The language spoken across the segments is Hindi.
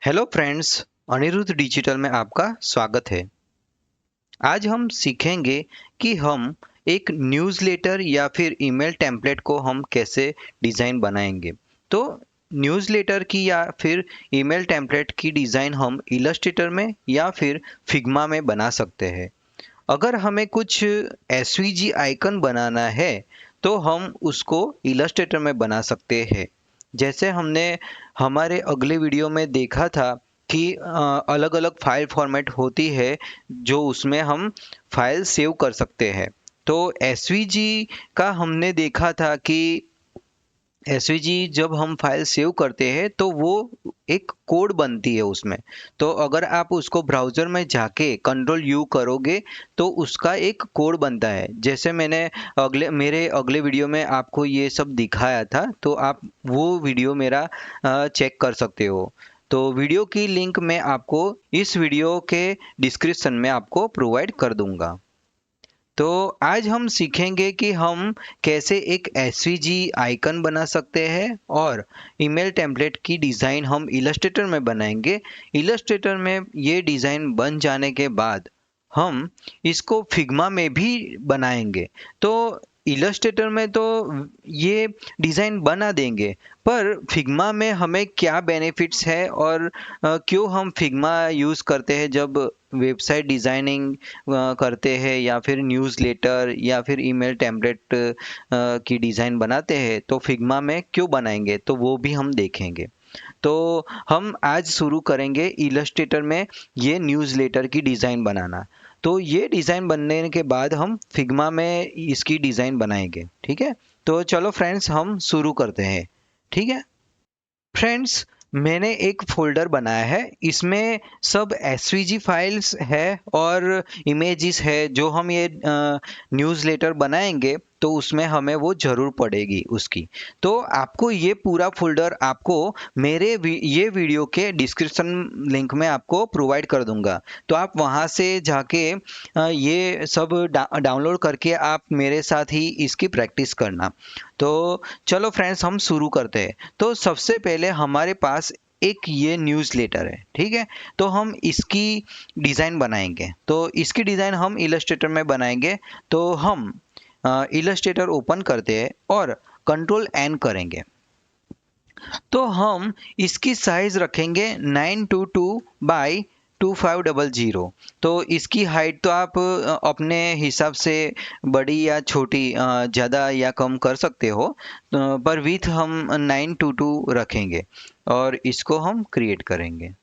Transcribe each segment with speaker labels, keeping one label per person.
Speaker 1: हेलो फ्रेंड्स, अनिरुद्ध डिजिटल में आपका स्वागत है। आज हम सीखेंगे कि हम एक न्यूज़लेटर या फिर ईमेल टेम्पलेट को हम कैसे डिज़ाइन बनाएंगे। तो न्यूज़लेटर की या फिर ईमेल टेम्पलेट की डिज़ाइन हम इलस्ट्रेटर में या फिर फिग्मा में बना सकते हैं। अगर हमें कुछ एसवीजी आइकन बनाना है तो हम उसको इलस्ट्रेटर में बना सकते हैं। जैसे हमने हमारे अगले वीडियो में देखा था कि अलग अलग फाइल फॉर्मेट होती है जो उसमें हम फाइल सेव कर सकते हैं। तो एसवीजी का हमने देखा था कि एसवीजी जब हम फाइल सेव करते हैं तो वो एक कोड बनती है उसमें। तो अगर आप उसको ब्राउज़र में जाके कंट्रोल यू करोगे तो उसका एक कोड बनता है। जैसे मैंने मेरे अगले वीडियो में आपको ये सब दिखाया था, तो आप वो वीडियो मेरा चेक कर सकते हो। तो वीडियो की लिंक मैं आपको इस वीडियो के डिस्क्रिप्शन में आपको प्रोवाइड कर दूंगा। तो आज हम सीखेंगे कि हम कैसे एक एसवीजी आइकन बना सकते हैं और ईमेल टेम्पलेट की डिज़ाइन हम इलस्ट्रेटर में बनाएंगे। इलस्ट्रेटर में ये डिज़ाइन बन जाने के बाद हम इसको फिग्मा में भी बनाएंगे। तो इलस्ट्रेटर में तो ये डिज़ाइन बना देंगे, पर फिग्मा में हमें क्या बेनिफिट्स है और क्यों हम फिग्मा यूज़ करते हैं जब वेबसाइट डिज़ाइनिंग करते हैं या फिर न्यूज़लेटर या फिर ईमेल टेम्पलेट की डिज़ाइन बनाते हैं, तो फिग्मा में क्यों बनाएंगे, तो वो भी हम देखेंगे। तो हम आज शुरू करेंगे इलस्ट्रेटर में ये न्यूज़लेटर की डिज़ाइन बनाना। तो ये डिज़ाइन बनने के बाद हम फिग्मा में इसकी डिज़ाइन बनाएंगे। ठीक है, तो चलो फ्रेंड्स हम शुरू करते हैं। ठीक है फ्रेंड्स, मैंने एक फ़ोल्डर बनाया है। इसमें सब एसवीजी फाइल्स है और इमेजेस है। जो हम ये न्यूज़लेटर बनाएंगे तो उसमें हमें वो ज़रूर पड़ेगी उसकी। तो आपको ये पूरा फ़ोल्डर आपको ये वीडियो के डिस्क्रिप्शन लिंक में आपको प्रोवाइड कर दूंगा। तो आप वहाँ से जाके ये सब डाउनलोड करके आप मेरे साथ ही इसकी प्रैक्टिस करना। तो चलो फ्रेंड्स हम शुरू करते हैं। तो सबसे पहले हमारे पास एक ये न्यूज़लेटर है। ठीक है, तो हम इसकी डिज़ाइन बनाएंगे। तो इसकी डिज़ाइन हम इलस्ट्रेटर में बनाएंगे। तो हम इलस्ट्रेटर ओपन करते हैं और कंट्रोल एन करेंगे। तो हम इसकी साइज रखेंगे 922 बाई 2500। तो इसकी हाइट तो आप अपने हिसाब से बड़ी या छोटी ज़्यादा या कम कर सकते हो। पर विथ हम 922 रखेंगे और इसको हम क्रिएट करेंगे।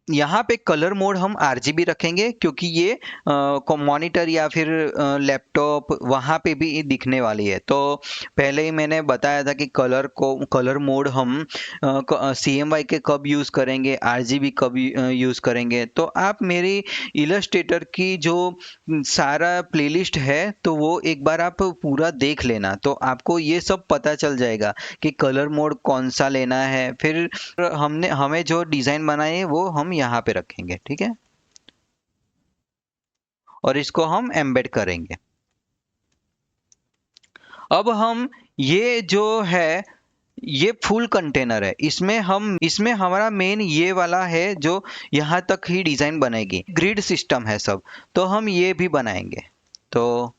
Speaker 1: यहाँ पे कलर मोड हम आरजीबी रखेंगे क्योंकि ये मॉनिटर या फिर लैपटॉप वहाँ पे भी दिखने वाली है। तो पहले ही मैंने बताया था कि कलर मोड हम CMYK के कब यूज़ करेंगे, आरजीबी कब यूज़ करेंगे। तो आप मेरी इलस्ट्रेटर की जो सारा प्लेलिस्ट है तो वो एक बार आप पूरा देख लेना, तो आपको ये सब पता चल जाएगा कि कलर मोड कौन सा लेना है। फिर हमें जो डिज़ाइन बनाई है वो हम यहाँ पे रखेंगे। ठीक है, और इसको हम एम्बेड करेंगे। अब हम ये जो है ये फुल कंटेनर है। इसमें हमारा मेन ये वाला है जो यहाँ तक ही डिज़ाइन बनेगी। ग्रिड सिस्टम है सब, तो हम ये भी बनाएंगे। तो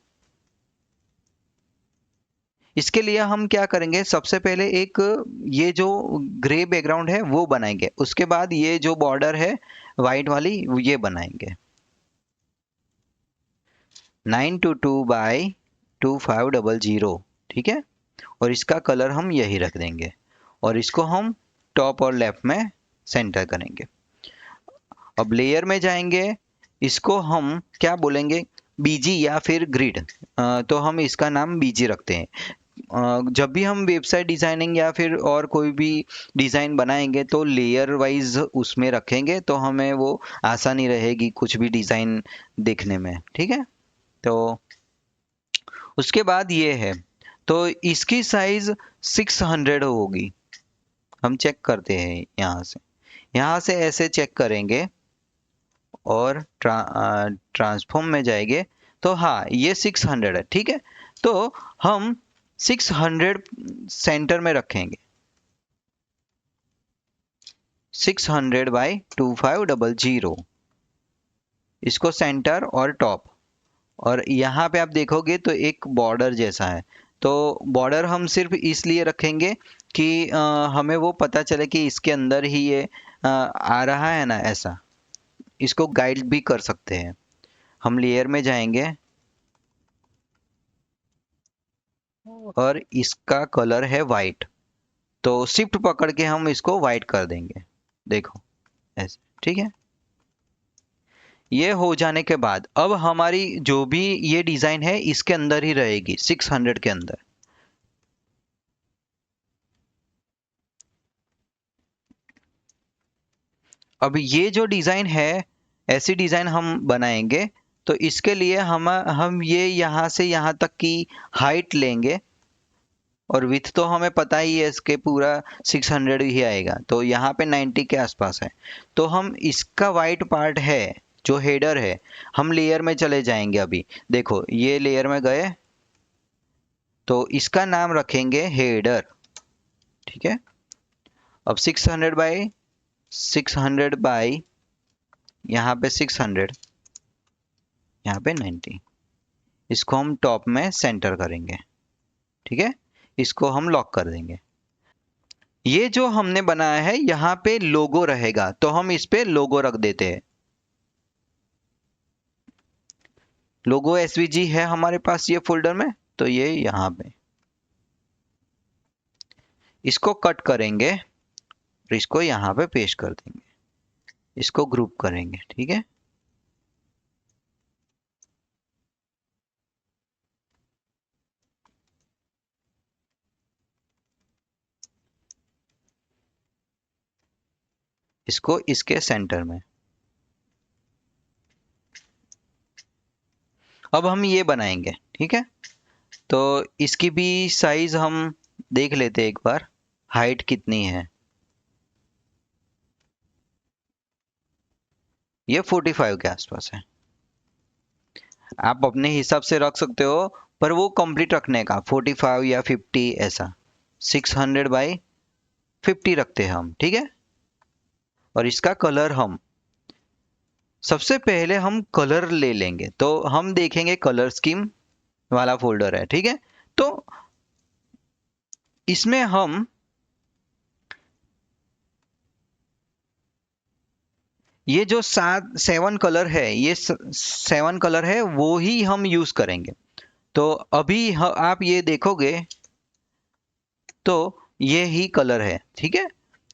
Speaker 1: इसके लिए हम क्या करेंगे, सबसे पहले एक ये जो ग्रे बैकग्राउंड है वो बनाएंगे। उसके बाद ये जो बॉर्डर है वाइट वाली ये बनाएंगे 922 बाई 2500। ठीक है, और इसका कलर हम यही रख देंगे और इसको हम टॉप और लेफ्ट में सेंटर करेंगे। अब लेयर में जाएंगे, इसको हम क्या बोलेंगे, बीजी या फिर ग्रिड। तो हम इसका नाम बीजी रखते हैं। जब भी हम वेबसाइट डिज़ाइनिंग या फिर और कोई भी डिज़ाइन बनाएंगे तो लेयर वाइज उसमें रखेंगे तो हमें वो आसानी रहेगी कुछ भी डिज़ाइन देखने में। ठीक है, तो उसके बाद ये है, तो इसकी साइज 600 होगी। हम चेक करते हैं यहाँ से ऐसे चेक करेंगे और ट्रांसफॉर्म में जाएंगे। तो हाँ, ये 600 है। ठीक है, तो हम 600 सेंटर में रखेंगे। 600/2500, इसको सेंटर और टॉप। और यहाँ पे आप देखोगे तो एक बॉर्डर जैसा है, तो बॉर्डर हम सिर्फ इसलिए रखेंगे कि हमें वो पता चले कि इसके अंदर ही ये आ रहा है ना, ऐसा। इसको गाइड भी कर सकते हैं। हम लेयर में जाएंगे और इसका कलर है वाइट, तो शिफ्ट पकड़ के हम इसको वाइट कर देंगे, देखो ऐसे, ठीक है। ये हो जाने के बाद अब हमारी जो भी ये डिजाइन है इसके अंदर ही रहेगी, 600 के अंदर। अब ये जो डिजाइन है, ऐसी डिजाइन हम बनाएंगे, तो इसके लिए हम ये यहाँ से यहाँ तक की हाइट लेंगे, और विथ तो हमें पता ही है इसके पूरा 600 ही आएगा, तो यहाँ पे 90 के आसपास है। तो हम इसका वाइट पार्ट है जो हेडर है, हम लेयर में चले जाएंगे। अभी देखो ये लेयर में गए, तो इसका नाम रखेंगे हेडर, ठीक है। अब 600/600 यहाँ पे 600, यहाँ पे 90, इसको हम टॉप में सेंटर करेंगे, ठीक है। इसको हम लॉक कर देंगे। ये जो हमने बनाया है यहाँ पे लोगो रहेगा, तो हम इस पे लोगो रख देते हैं। लोगो एसवीजी है हमारे पास ये फोल्डर में, तो ये यहाँ पे इसको कट करेंगे और इसको यहाँ पे पेस्ट कर देंगे, इसको ग्रुप करेंगे, ठीक है। इसको इसके सेंटर में। अब हम ये बनाएंगे, ठीक है। तो इसकी भी साइज हम देख लेते हैं एक बार, हाइट कितनी है। ये 45 के आसपास है। आप अपने हिसाब से रख सकते हो, पर वो कंप्लीट रखने का 45 या 50 ऐसा। 600/50 रखते हैं हम, ठीक है। और इसका कलर हम सबसे पहले हम कलर ले लेंगे, तो हम देखेंगे कलर स्कीम वाला फोल्डर है, ठीक है। तो इसमें हम ये जो 7 कलर है, ये 7 कलर है, वो ही हम यूज करेंगे। तो अभी आप ये देखोगे तो ये ही कलर है, ठीक है।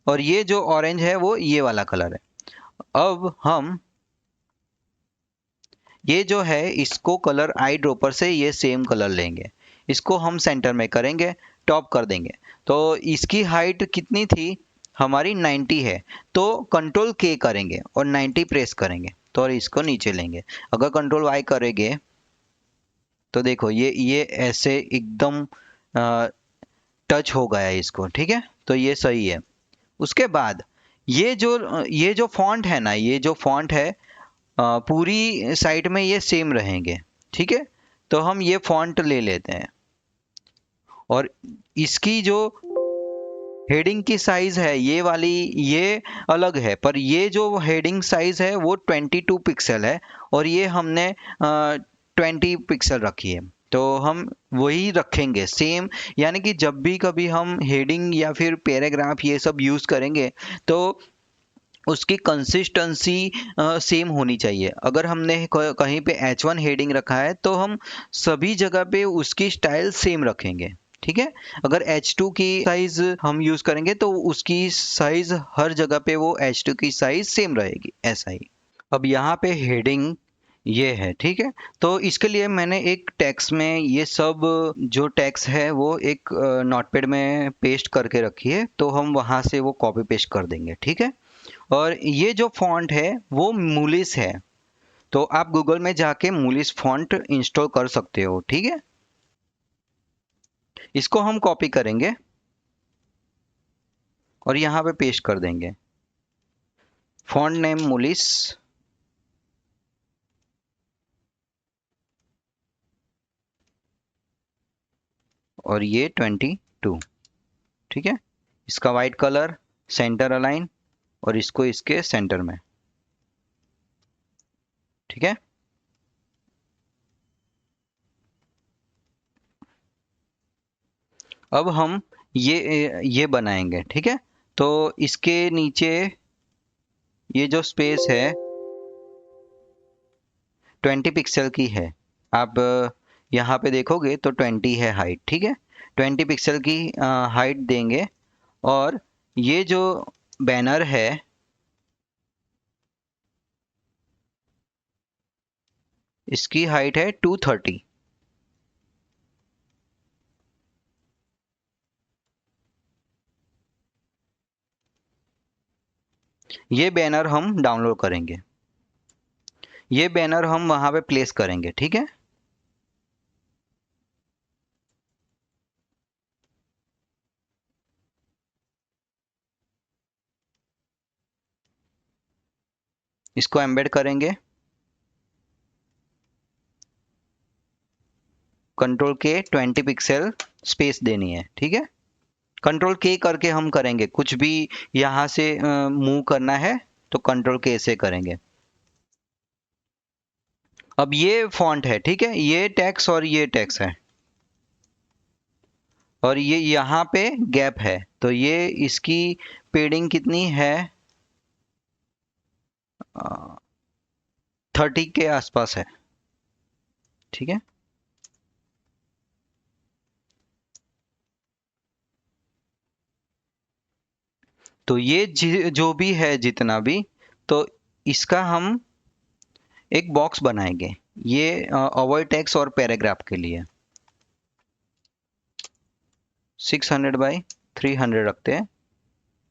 Speaker 1: और ये जो ऑरेंज है वो ये वाला कलर है। अब हम ये जो है इसको कलर आई ड्रॉपर से ये सेम कलर लेंगे, इसको हम सेंटर में करेंगे, टॉप कर देंगे। तो इसकी हाइट कितनी थी हमारी, 90 है, तो कंट्रोल के करेंगे और 90 प्रेस करेंगे, तो और इसको नीचे लेंगे। अगर कंट्रोल वाई करेंगे तो देखो ये ऐसे एकदम टच हो गया है इसको, ठीक है। तो ये सही है। उसके बाद ये जो फॉन्ट है ना, ये जो फॉन्ट है पूरी साइट में ये सेम रहेंगे, ठीक है। तो हम ये फॉन्ट ले लेते हैं, और इसकी जो हेडिंग की साइज है ये वाली, ये अलग है, पर ये जो हेडिंग साइज है वो 22 पिक्सल है, और ये हमने 20 पिक्सल रखी है। तो हम वही रखेंगे सेम, यानी कि जब भी कभी हम हेडिंग या फिर पैराग्राफ ये सब यूज करेंगे, तो उसकी कंसिस्टेंसी सेम होनी चाहिए। अगर हमने कहीं पे H1 हेडिंग रखा है, तो हम सभी जगह पे उसकी स्टाइल सेम रखेंगे, ठीक है। अगर H2 की साइज हम यूज करेंगे, तो उसकी साइज हर जगह पे वो H2 की साइज सेम रहेगी, ऐसा ही। अब यहाँ पे हेडिंग ये है, ठीक है। तो इसके लिए मैंने एक टेक्स्ट में ये सब जो टेक्स्ट है वो एक नोटपैड में पेस्ट करके रखी है, तो हम वहाँ से वो कॉपी पेस्ट कर देंगे, ठीक है। और ये जो फॉन्ट है वो मूलिस है, तो आप गूगल में जाके मूलिस फॉन्ट इंस्टॉल कर सकते हो, ठीक है। इसको हम कॉपी करेंगे और यहाँ पे पेस्ट कर देंगे, फॉन्ट नेम मूलिस, और ये 22, ठीक है। इसका वाइट कलर, सेंटर अलाइन, और इसको इसके सेंटर में। ठीक है, अब हम ये बनाएंगे। ठीक है, तो इसके नीचे ये जो स्पेस है 20 पिक्सल की है। आप यहाँ पे देखोगे तो 20 है हाइट। ठीक है, 20 पिक्सल की हाइट देंगे। और ये जो बैनर है इसकी हाइट है 230। ये बैनर हम डाउनलोड करेंगे, ये बैनर हम वहां पे प्लेस करेंगे। ठीक है, इसको एम्बेड करेंगे। कंट्रोल के 20 पिक्सल स्पेस देनी है। ठीक है, कंट्रोल के करके हम करेंगे, कुछ भी यहाँ से मूव करना है तो कंट्रोल के से करेंगे। अब ये फॉन्ट है। ठीक है, ये टेक्स्ट और ये टेक्स्ट है, और ये यहाँ पे गैप है, तो ये इसकी पेडिंग कितनी है, 30 के आसपास है। ठीक है, तो ये जो भी है जितना भी, तो इसका हम एक बॉक्स बनाएंगे, ये अवॉइड टेक्स्ट और पैराग्राफ के लिए। 600 बाई 300 रखते हैं,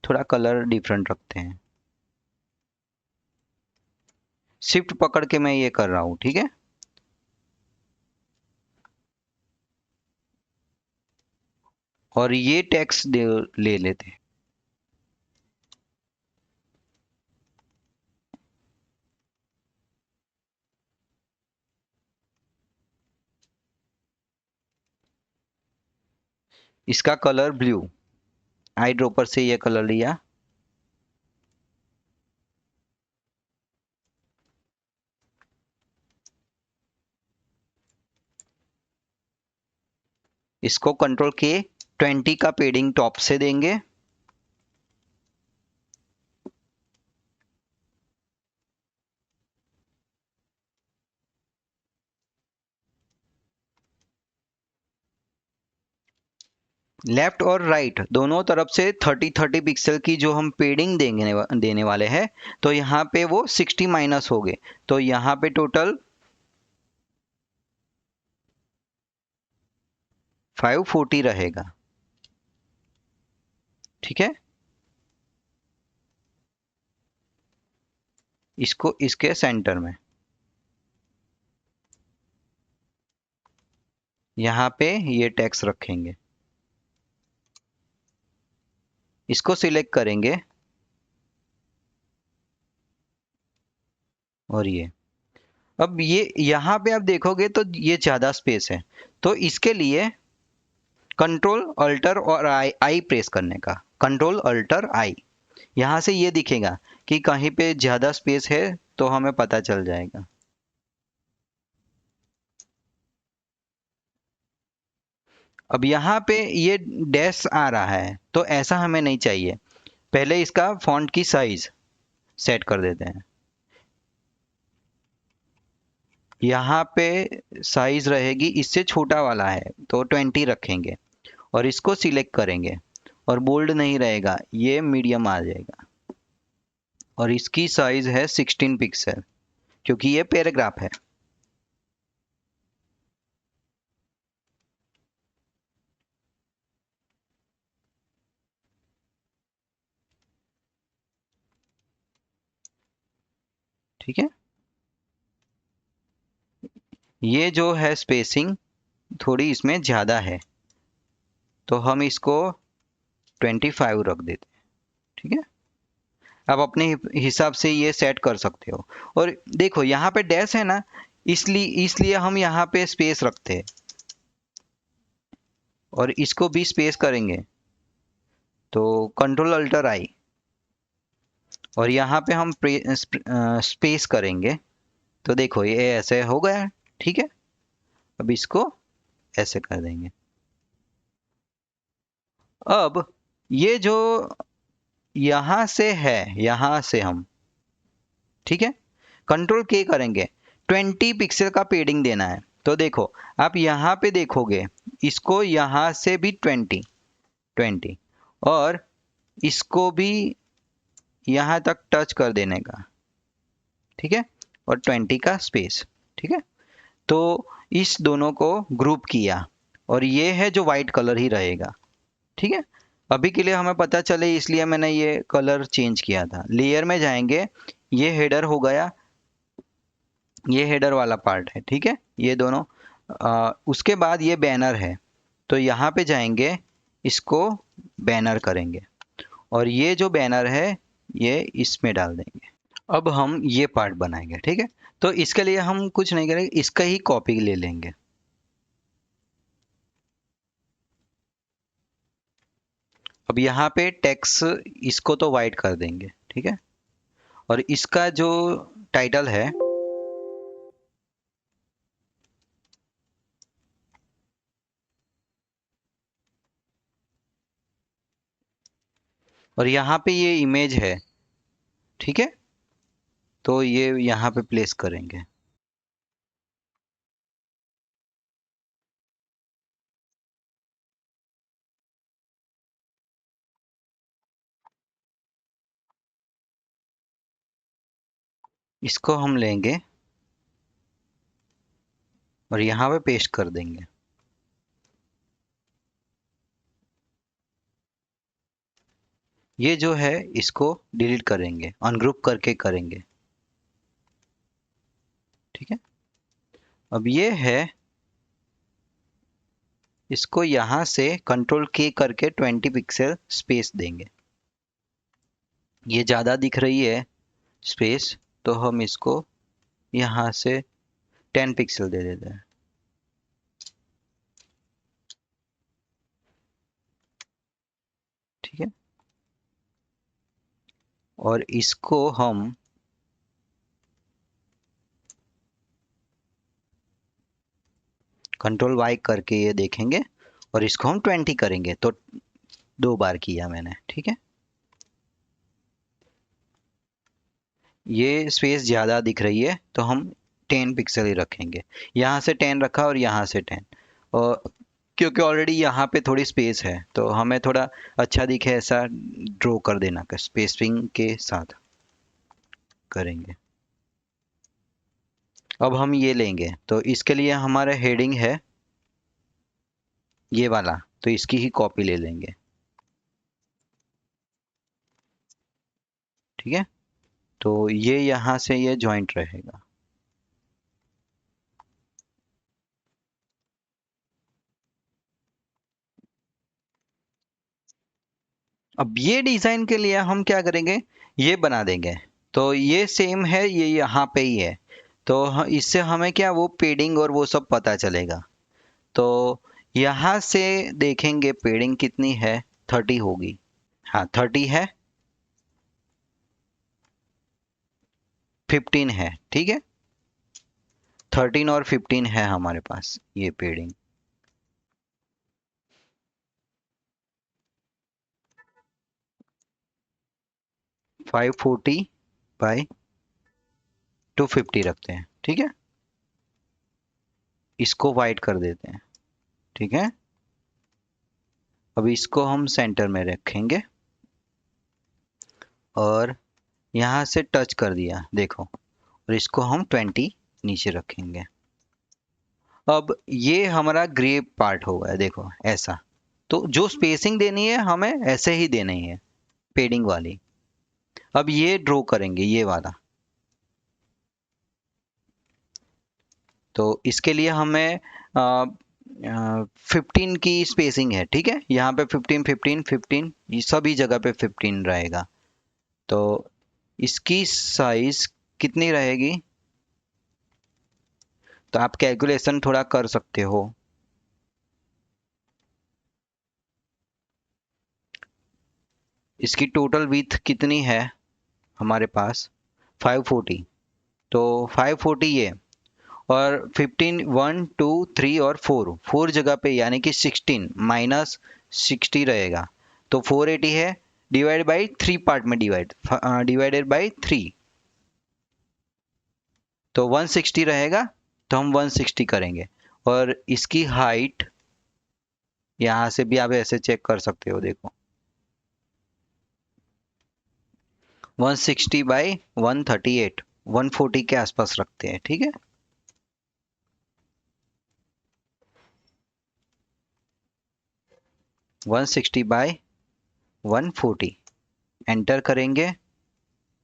Speaker 1: थोड़ा कलर डिफरेंट रखते हैं। शिफ्ट पकड़ के मैं ये कर रहा हूँ। ठीक है, और ये टेक्स्ट ले लेते हैं। इसका कलर ब्लू, आई ड्रॉपर से ये कलर लिया। इसको कंट्रोल के 20 का पेडिंग टॉप से देंगे। लेफ्ट और राइट दोनों तरफ से 30 पिक्सल की जो हम पेडिंग देने वाले हैं, तो यहाँ पे वो 60 माइनस हो गए, तो यहाँ पे टोटल 540 रहेगा। ठीक है, इसको इसके सेंटर में, यहाँ पे ये टेक्स्ट रखेंगे, इसको सिलेक्ट करेंगे। और ये, अब ये यहाँ पे आप देखोगे तो ये ज़्यादा स्पेस है, तो इसके लिए कंट्रोल अल्टर और आई आई प्रेस करने का, कंट्रोल अल्टर आई। यहाँ से ये दिखेगा कि कहीं पे ज़्यादा स्पेस है, तो हमें पता चल जाएगा। अब यहाँ पे ये डैश आ रहा है, तो ऐसा हमें नहीं चाहिए। पहले इसका फॉन्ट की साइज सेट कर देते हैं। यहाँ पे साइज रहेगी, इससे छोटा वाला है तो 20 रखेंगे, और इसको सिलेक्ट करेंगे, और बोल्ड नहीं रहेगा, ये मीडियम आ जाएगा। और इसकी साइज है 16 पिक्सल, क्योंकि ये पैराग्राफ है। ठीक है, ये जो है स्पेसिंग थोड़ी इसमें ज़्यादा है, तो हम इसको 25 रख देते हैं। ठीक है, आप अपने हिसाब से ये सेट कर सकते हो। और देखो यहाँ पे डैश है ना, इसलिए इसलिए हम यहाँ पे स्पेस रखते हैं, और इसको भी स्पेस करेंगे, तो कंट्रोल अल्टर आई, और यहाँ पे हम स्पेस करेंगे। तो देखो ये ऐसे हो गया, ठीक है। अब इसको ऐसे कर देंगे। अब ये जो यहाँ से है, यहाँ से हम, ठीक है, कंट्रोल के करेंगे। 20 पिक्सल का पेडिंग देना है। तो देखो आप यहाँ पे देखोगे, इसको यहाँ से भी 20 और इसको भी यहाँ तक टच कर देने का, ठीक है, और 20 का स्पेस, ठीक है। तो इस दोनों को ग्रुप किया और ये है जो वाइट कलर ही रहेगा, ठीक है। अभी के लिए हमें पता चले इसलिए मैंने ये कलर चेंज किया था। लेयर में जाएंगे, ये हेडर हो गया, ये हेडर वाला पार्ट है, ठीक है, ये दोनों। उसके बाद ये बैनर है, तो यहाँ पे जाएंगे, इसको बैनर करेंगे और ये जो बैनर है ये इसमें डाल देंगे। अब हम ये पार्ट बनाएंगे, ठीक है। तो इसके लिए हम कुछ नहीं करेंगे, इसका ही कॉपी ले लेंगे। अब यहाँ पे टेक्स्ट इसको तो वाइट कर देंगे, ठीक है। और इसका जो टाइटल है, और यहाँ पे ये इमेज है, ठीक है, तो ये यहाँ पे प्लेस करेंगे। इसको हम लेंगे और यहाँ पे पेस्ट कर देंगे। ये जो है इसको डिलीट करेंगे, अनग्रुप करके करेंगे, ठीक है। अब ये है, इसको यहाँ से कंट्रोल के करके 20 पिक्सल स्पेस देंगे। ये ज़्यादा दिख रही है स्पेस, तो हम इसको यहाँ से 10 पिक्सल दे देते हैं, ठीक है। और इसको हम कंट्रोल वाई करके ये देखेंगे और इसको हम 20 करेंगे। तो 2 बार किया मैंने, ठीक है। ये स्पेस ज़्यादा दिख रही है तो हम 10 पिक्सल ही रखेंगे। यहाँ से 10 रखा और यहाँ से 10, और क्योंकि ऑलरेडी यहाँ पे थोड़ी स्पेस है तो हमें थोड़ा अच्छा दिखे ऐसा ड्रॉ कर देना, का स्पेसिंग के साथ करेंगे। अब हम ये लेंगे, तो इसके लिए हमारा हेडिंग है ये वाला, तो इसकी ही कॉपी ले लेंगे, ठीक है। तो ये यहाँ से ये जॉइंट रहेगा। अब ये डिज़ाइन के लिए हम क्या करेंगे, ये बना देंगे। तो ये सेम है, ये यहाँ पे ही है, तो इससे हमें क्या वो पेडिंग और वो सब पता चलेगा। तो यहाँ से देखेंगे पेडिंग कितनी है, 30 होगी। हाँ 30 है, 15 है, ठीक है। 13 और 15 है हमारे पास ये पेडिंग। फाइव 40 बाई 250 रखते हैं, ठीक है। इसको वाइट कर देते हैं, ठीक है। अब इसको हम सेंटर में रखेंगे और यहाँ से टच कर दिया देखो, और इसको हम 20 नीचे रखेंगे। अब ये हमारा ग्रे पार्ट हो गया, देखो ऐसा। तो जो स्पेसिंग देनी है हमें ऐसे ही देनी है, पेडिंग वाली। अब ये ड्रॉ करेंगे ये वाला। तो इसके लिए हमें 15 की स्पेसिंग है, ठीक है। यहाँ पे 15 15 15, ये सभी जगह पे 15 रहेगा। तो इसकी साइज कितनी रहेगी, तो आप कैलकुलेशन थोड़ा कर सकते हो। इसकी टोटल विड्थ कितनी है, हमारे पास 540, तो 540 ये, और 15 1 2 3 और 4 जगह पे, यानी कि 16 माइनस 60 रहेगा, तो 480 है, डिवाइड बाई 3 पार्ट में डिवाइडेड बाई 3, तो 160 रहेगा, तो हम 160 करेंगे। और इसकी हाइट यहाँ से भी आप ऐसे चेक कर सकते हो, देखो 160 बाई 138, 140 के आसपास रखते हैं, ठीक है। 160 बाई 140 एंटर करेंगे,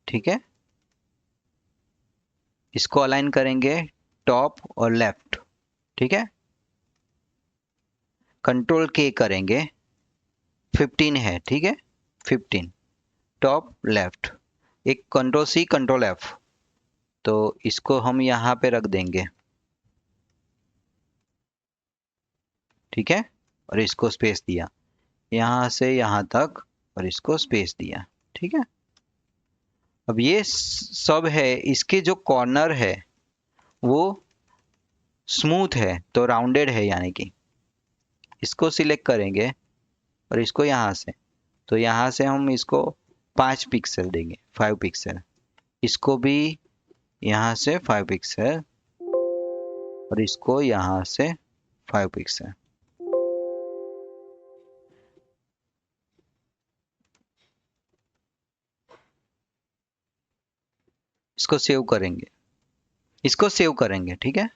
Speaker 1: ठीक है। इसको अलाइन करेंगे टॉप और लेफ्ट, ठीक है। कंट्रोल के करेंगे, 15 है, ठीक है, 15 टॉप लेफ्ट, एक कंट्रोल सी कंट्रोल एफ, तो इसको हम यहाँ पे रख देंगे, ठीक है। और इसको स्पेस दिया यहाँ से यहाँ तक, और इसको स्पेस दिया, ठीक है। अब ये सब है, इसके जो कॉर्नर है वो स्मूथ है, तो राउंडेड है, यानी कि इसको सिलेक्ट करेंगे और इसको यहाँ से, तो यहाँ से हम इसको 5 पिक्सल देंगे, 5 पिक्सल, इसको भी यहाँ से 5 पिक्सल, और इसको यहाँ से 5 पिक्सल। इसको सेव करेंगे, इसको सेव करेंगे, ठीक है।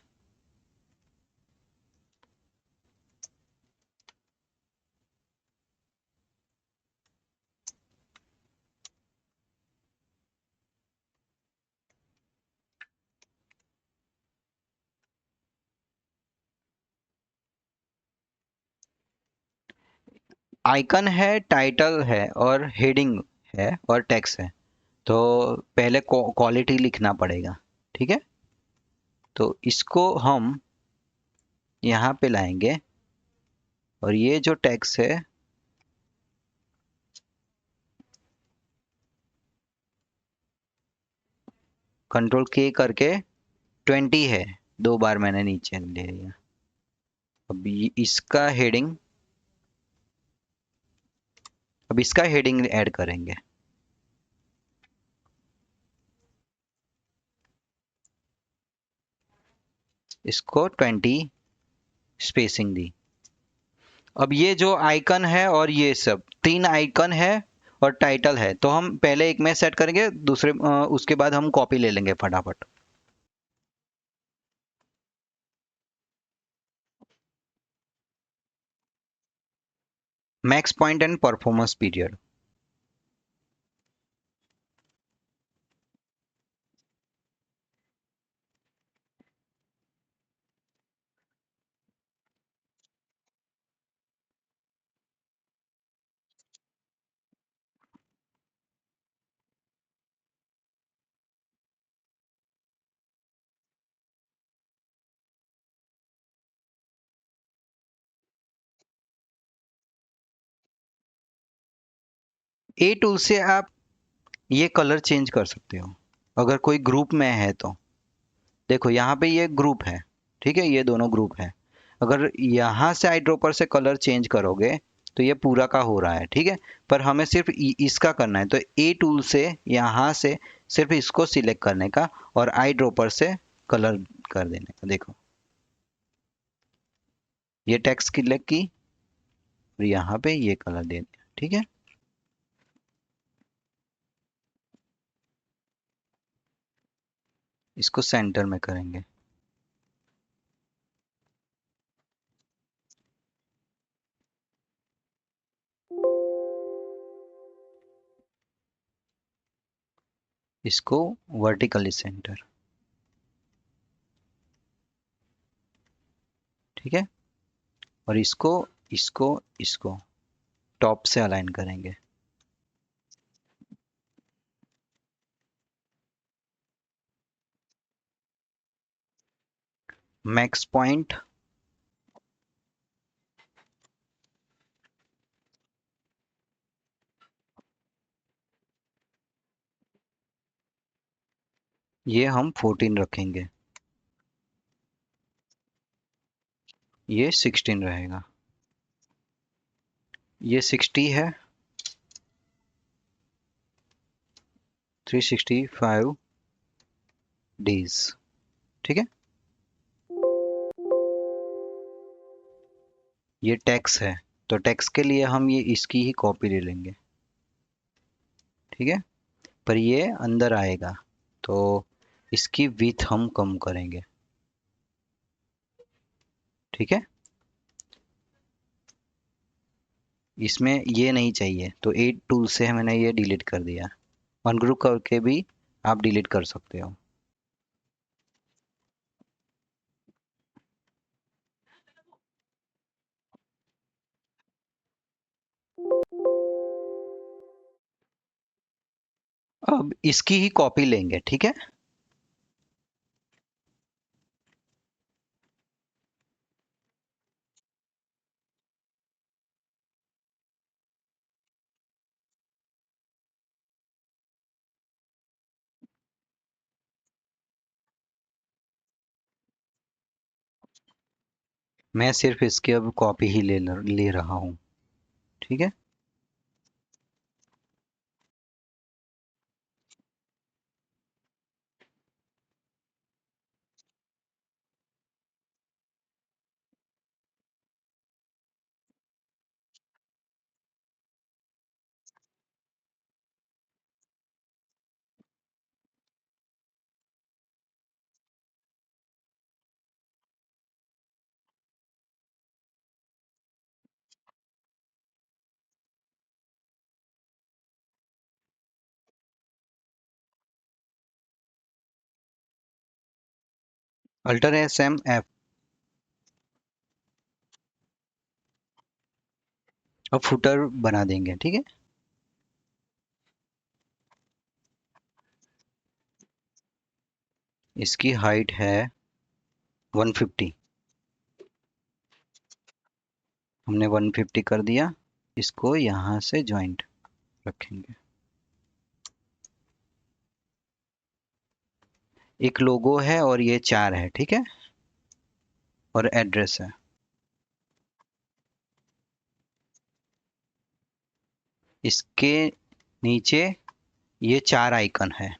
Speaker 1: आइकन है, टाइटल है, और हेडिंग है, और टेक्स्ट है, तो पहले क्वालिटी लिखना पड़ेगा, ठीक है। तो इसको हम यहाँ पे लाएंगे, और ये जो टेक्स्ट है कंट्रोल के करके 20 है, 2 बार मैंने नीचे ले लिया। इसका हेडिंग, अब इसका हेडिंग ऐड करेंगे, इसको 20 स्पेसिंग दी। अब ये जो आइकन है और ये सब 3 आइकन है और टाइटल है, तो हम पहले एक में सेट करेंगे, दूसरे उसके बाद हम कॉपी ले लेंगे फटाफट। Max point and performance period, a tool से आप ये कलर चेंज कर सकते हो, अगर कोई ग्रुप में है तो। देखो यहाँ पे ये ग्रुप है, ठीक है, ये दोनों ग्रुप है। अगर यहाँ से आई ड्रॉपर से कलर चेंज करोगे तो ये पूरा का हो रहा है, ठीक है। पर हमें सिर्फ इसका करना है, तो ए टूल से यहाँ से सिर्फ इसको सिलेक्ट करने का, और आई ड्रॉपर से कलर कर देने का। देखो ये टेक्स्ट सिलेक्ट की, और यहाँ पे ये कलर दे दिया, ठीक है। इसको सेंटर में करेंगे, इसको वर्टिकली सेंटर, ठीक है। और इसको इसको इसको टॉप से अलाइन करेंगे। मैक्स पॉइंट, ये हम 14 रखेंगे, ये 16 रहेगा। ये 60 है, 365 डेज। ठीक है, ये टैक्स है, तो टैक्स के लिए हम ये इसकी ही कॉपी ले लेंगे। ठीक है, पर ये अंदर आएगा, तो इसकी विथ हम कम करेंगे। ठीक है, इसमें ये नहीं चाहिए, तो एड टूल से मैंने ये डिलीट कर दिया। अनग्रुप करके भी आप डिलीट कर सकते हो। अब इसकी ही कॉपी लेंगे। ठीक है, मैं सिर्फ इसकी अब कॉपी ही ले रहा हूँ। ठीक है, अल्टर एस एम एफ। अब फुटर बना देंगे। ठीक है, इसकी हाइट है 150। हमने 150 कर दिया, इसको यहाँ से ज्वाइंट रखेंगे। एक लोगो है और ये 4 है। ठीक है, और एड्रेस है। इसके नीचे ये 4 आइकन है।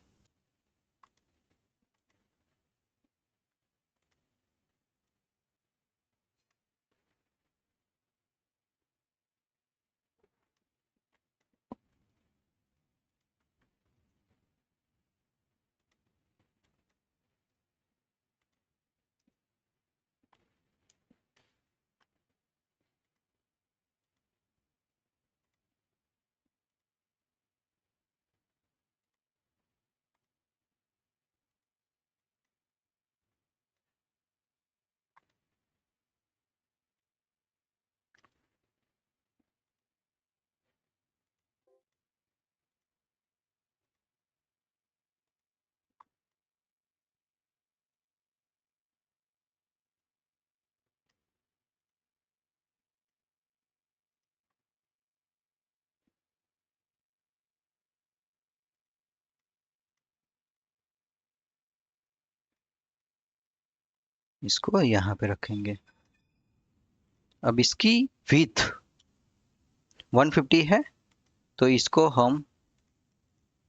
Speaker 1: इसको यहाँ पे रखेंगे। अब इसकी विथ 150 है, तो इसको हम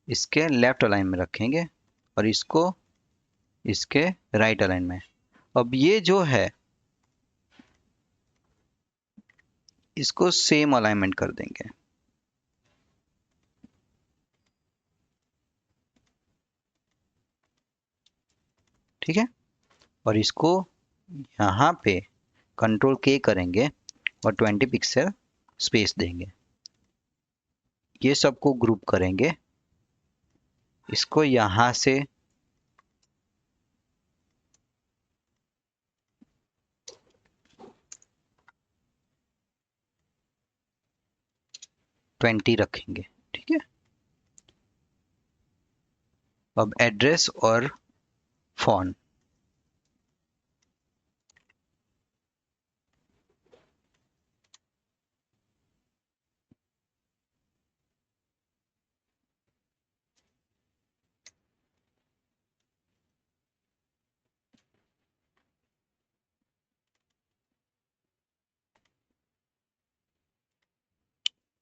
Speaker 1: इसके लेफ्ट अलाइन में रखेंगे और इसको इसके राइट अलाइन में। अब ये जो है इसको सेम अलाइनमेंट कर देंगे। ठीक है, और इसको यहाँ पे कंट्रोल के करेंगे और 20 पिक्सल स्पेस देंगे। ये सबको ग्रुप करेंगे, इसको यहाँ से 20 रखेंगे। ठीक है, अब एड्रेस और फोन।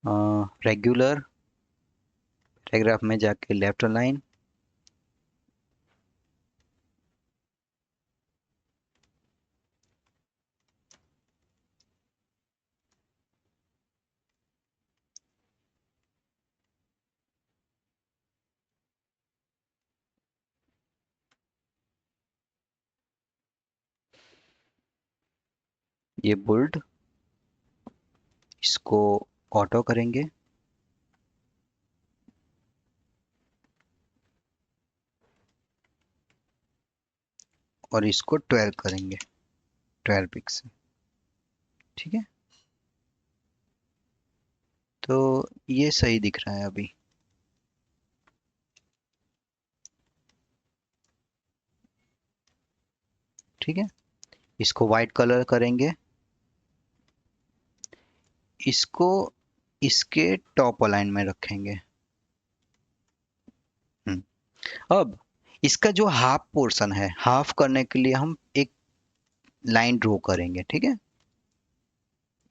Speaker 1: रेगुलर पैराग्राफ में जाके लेफ्ट लाइन, ये बोल्ड, इसको ऑटो करेंगे, और इसको 12 करेंगे, 12 पिक्सल। ठीक है, तो ये सही दिख रहा है अभी। ठीक है, इसको वाइट कलर करेंगे, इसको इसके टॉप अलाइन में रखेंगे। अब इसका जो हाफ पोर्शन है, हाफ करने के लिए हम एक लाइन ड्रॉ करेंगे। ठीक है,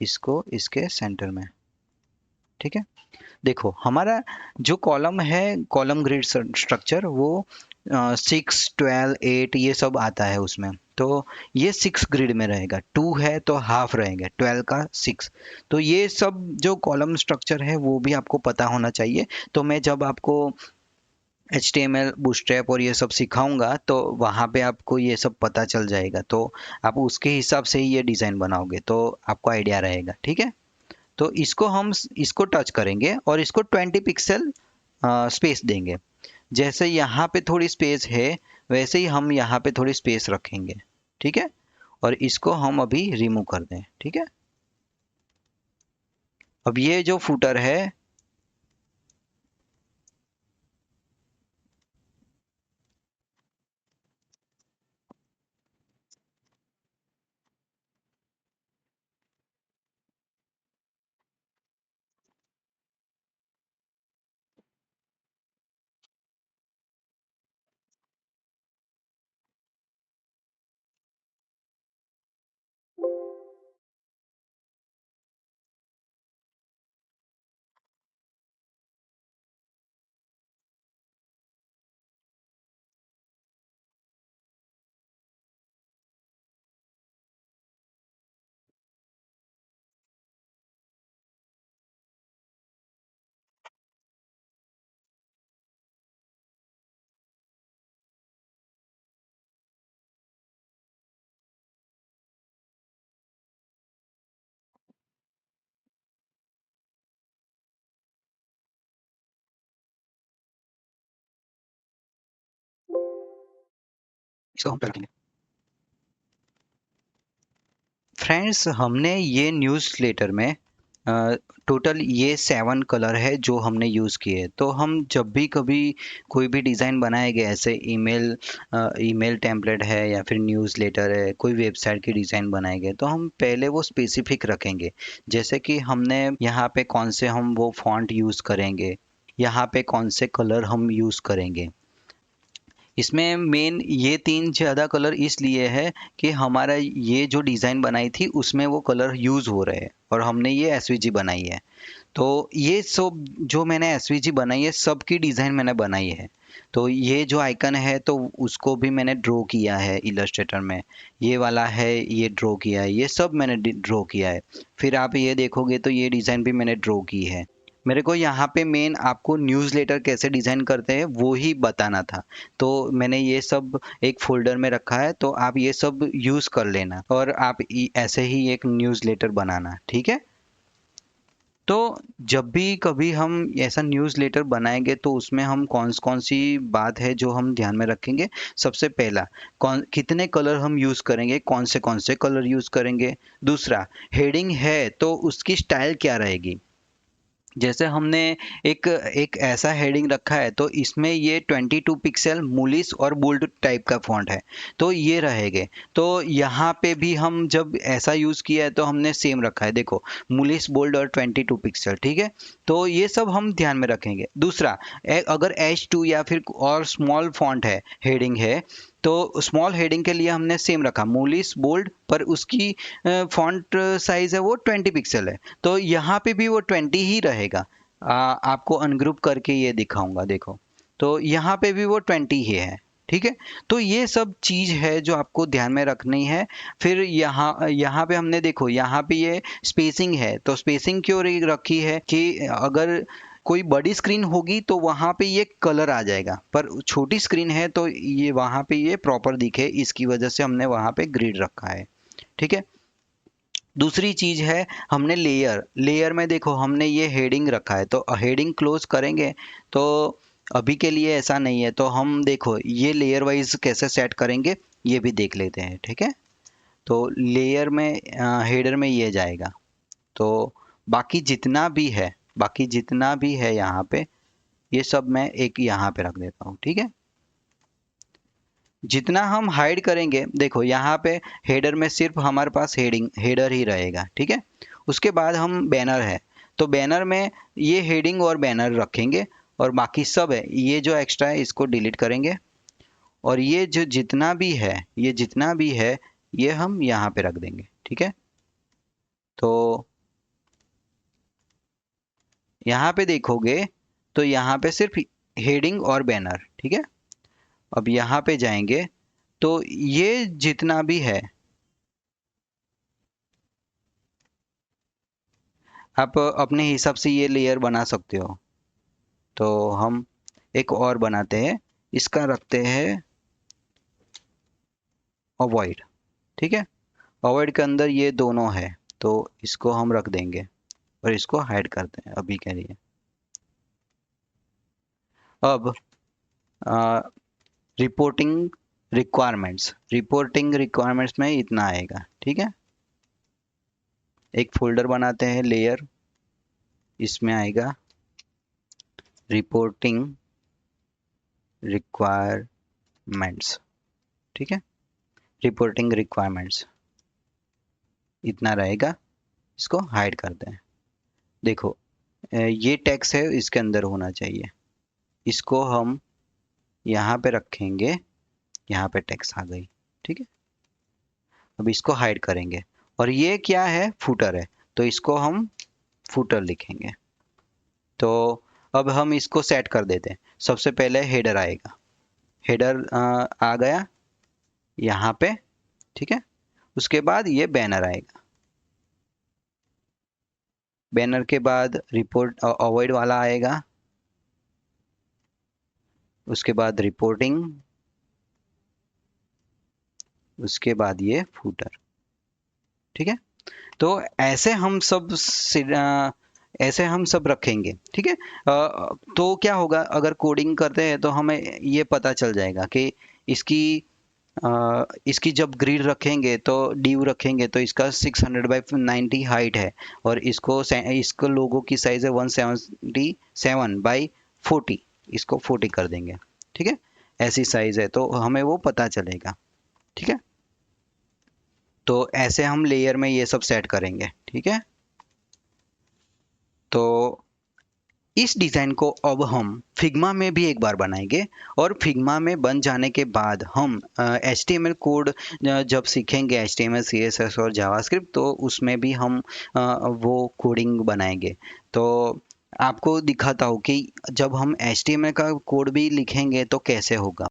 Speaker 1: इसको इसके सेंटर में। ठीक है, देखो हमारा जो कॉलम है, कॉलम ग्रिड स्ट्रक्चर, वो 6, 12, 8 ये सब आता है उसमें। तो ये 6 ग्रिड में रहेगा, 2 है तो हाफ रहेगा, 12 का 6। तो ये सब जो कॉलम स्ट्रक्चर है वो भी आपको पता होना चाहिए। तो मैं जब आपको HTML बूटस्ट्रैप और ये सब सिखाऊंगा तो वहाँ पे आपको ये सब पता चल जाएगा, तो आप उसके हिसाब से ही ये डिज़ाइन बनाओगे तो आपको आइडिया रहेगा। ठीक है, तो इसको हम इसको टच करेंगे और इसको 20 पिक्सल स्पेस देंगे। जैसे यहाँ पे थोड़ी स्पेस है वैसे ही हम यहाँ पे थोड़ी स्पेस रखेंगे। ठीक है, और इसको हम अभी रिमूव कर दें। ठीक है, अब ये जो फुटर है, इसको हम रखेंगे। फ्रेंड्स, हमने ये न्यूज़लेटर में टोटल ये 7 कलर है जो हमने यूज़ किए। तो हम जब भी कभी कोई भी डिज़ाइन बनाएंगे, ऐसे ईमेल टेम्पलेट है या फिर न्यूज़लेटर है, कोई वेबसाइट की डिज़ाइन बनाएंगे, तो हम पहले वो स्पेसिफिक रखेंगे। जैसे कि हमने यहाँ पे कौन से हम वो फॉन्ट यूज़ करेंगे, यहाँ पे कौन से कलर हम यूज़ करेंगे। इसमें मेन ये 3 ज़्यादा कलर इसलिए है कि हमारा ये जो डिज़ाइन बनाई थी उसमें वो कलर यूज़ हो रहे हैं और हमने ये एसवीजी बनाई है। तो ये सब जो मैंने एसवीजी बनाई है, सबकी डिज़ाइन मैंने बनाई है। तो ये जो आइकन है तो उसको भी मैंने ड्रॉ किया है इलस्ट्रेटर में, ये वाला है ये ड्रॉ किया है, ये सब मैंने ड्रॉ किया है। फिर आप ये देखोगे तो ये डिज़ाइन भी मैंने ड्रॉ की है। मेरे को यहाँ पे मेन आपको न्यूज़लेटर कैसे डिज़ाइन करते हैं वो ही बताना था। तो मैंने ये सब एक फ़ोल्डर में रखा है, तो आप ये सब यूज़ कर लेना और आप ऐसे ही एक न्यूज़लेटर बनाना। ठीक है, तो जब भी कभी हम ऐसा न्यूज़लेटर बनाएंगे तो उसमें हम कौन कौन सी बात है जो हम ध्यान में रखेंगे। सबसे पहला, कौन कितने कलर हम यूज़ करेंगे, कौन से कलर यूज़ करेंगे। दूसरा, हेडिंग है तो उसकी स्टाइल क्या रहेगी। जैसे हमने एक एक ऐसा हेडिंग रखा है तो इसमें ये 22 पिक्सल मूलिस और बोल्ड टाइप का फॉन्ट है, तो ये रहेंगे। तो यहाँ पे भी हम जब ऐसा यूज़ किया है तो हमने सेम रखा है, देखो मूलिस बोल्ड और 22 पिक्सल। ठीक है, तो ये सब हम ध्यान में रखेंगे। दूसरा, अगर H2 या फिर और स्मॉल फॉन्ट है, हेडिंग है, तो स्मॉल हेडिंग के लिए हमने सेम रखा मूलिस बोल्ड, पर उसकी फॉन्ट साइज है वो 20 पिक्सल है, तो यहाँ पे भी वो 20 ही रहेगा। आपको अनग्रुप करके ये दिखाऊंगा, देखो तो यहाँ पे भी वो 20 ही है। ठीक है, तो ये सब चीज है जो आपको ध्यान में रखनी है। फिर यहाँ यहाँ पे हमने देखो यहाँ पे ये स्पेसिंग है, तो स्पेसिंग क्यों रखी है कि अगर कोई बड़ी स्क्रीन होगी तो वहां पे ये कलर आ जाएगा, पर छोटी स्क्रीन है तो ये वहां पे ये प्रॉपर दिखे, इसकी वजह से हमने वहां पे ग्रिड रखा है। ठीक है, दूसरी चीज है हमने लेयर, लेयर में देखो हमने ये हेडिंग रखा है, तो हेडिंग क्लोज करेंगे तो अभी के लिए ऐसा नहीं है, तो हम देखो ये लेयर वाइज कैसे सेट करेंगे ये भी देख लेते हैं। ठीक है, तो लेयर में हेडर में ये जाएगा, तो बाकी जितना भी है, बाकी जितना भी है यहाँ पे ये सब मैं एक यहाँ पे रख देता हूँ। ठीक है, जितना हम हाइड करेंगे, देखो यहाँ पे हेडर में सिर्फ हमारे पास हेडर ही रहेगा। ठीक है, उसके बाद हम बैनर है, तो बैनर में ये हेडिंग और बैनर रखेंगे, और बाकी सब है ये जो एक्स्ट्रा है इसको डिलीट करेंगे, और ये जो जितना भी है, ये जितना भी है ये हम यहाँ पे रख देंगे। ठीक है, तो यहाँ पे देखोगे तो यहाँ पे सिर्फ हेडिंग और बैनर। ठीक है, अब यहाँ पे जाएंगे तो ये जितना भी है आप अपने हिसाब से ये लेयर बना सकते हो। तो हम एक और बनाते हैं, इसका रखते हैं अवॉइड। ठीक है, अवॉइड के अंदर ये दोनों है, तो इसको हम रख देंगे और इसको हाइड करते हैं अभी के लिए। अब रिपोर्टिंग रिक्वायरमेंट्स में इतना आएगा। ठीक है, एक फोल्डर बनाते हैं लेयर, इसमें आएगा रिपोर्टिंग रिक्वायरमेंट्स। ठीक है, रिपोर्टिंग रिक्वायरमेंट्स इतना रहेगा, इसको हाइड करते हैं। देखो ये टेक्स्ट है इसके अंदर होना चाहिए, इसको हम यहाँ पे रखेंगे, यहाँ पे टेक्स्ट आ गई। ठीक है, अब इसको हाइड करेंगे, और ये क्या है फुटर है, तो इसको हम फुटर लिखेंगे। तो अब हम इसको सेट कर देते हैं। सबसे पहले हेडर आएगा, हेडर आ गया यहाँ पे। ठीक है, उसके बाद ये बैनर आएगा, बैनर के बाद रिपोर्ट अवॉइड वाला आएगा, उसके बाद रिपोर्टिंग, उसके बाद ये फूटर। ठीक है, तो ऐसे हम सब रखेंगे। ठीक है, तो क्या होगा अगर कोडिंग करते हैं तो हमें ये पता चल जाएगा कि इसकी इसकी जब ग्रिड रखेंगे तो डिव रखेंगे तो इसका 600/90 हाइट है, और इसको लोगों की साइज है 177/40, इसको 40 कर देंगे। ठीक है, ऐसी साइज है तो हमें वो पता चलेगा। ठीक है, तो ऐसे हम लेयर में ये सब सेट करेंगे। ठीक है, तो इस डिज़ाइन को अब हम फिग्मा में भी एक बार बनाएंगे, और फिग्मा में बन जाने के बाद हम HTML कोड जब सीखेंगे, HTML CSS और जावास्क्रिप्ट, तो उसमें भी हम वो कोडिंग बनाएंगे। तो आपको दिखाता हूँ कि जब हम HTML का कोड भी लिखेंगे तो कैसे होगा।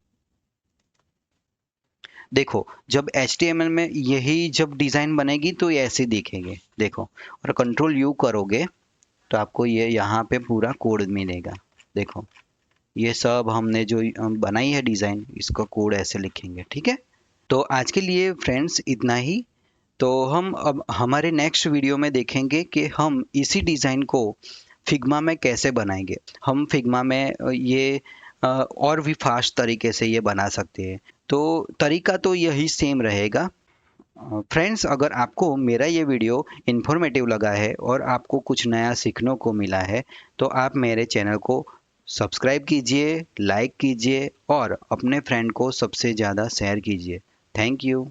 Speaker 1: देखो जब HTML में यही जब डिज़ाइन बनेगी तो ये ऐसे दिखेंगे, देखो, और कंट्रोल U करोगे तो आपको ये यहाँ पे पूरा कोड मिलेगा। देखो ये सब हमने जो बनाई है डिज़ाइन, इसका कोड ऐसे लिखेंगे। ठीक है, तो आज के लिए फ्रेंड्स इतना ही। तो हम अब हमारे नेक्स्ट वीडियो में देखेंगे कि हम इसी डिज़ाइन को फिग्मा में कैसे बनाएंगे। हम फिग्मा में ये और भी फास्ट तरीके से ये बना सकते हैं, तो तरीका तो यही सेम रहेगा। फ्रेंड्स, अगर आपको मेरा ये वीडियो इन्फॉर्मेटिव लगा है और आपको कुछ नया सीखने को मिला है, तो आप मेरे चैनल को सब्सक्राइब कीजिए, लाइक कीजिए और अपने फ्रेंड को सबसे ज़्यादा शेयर कीजिए। Thank you.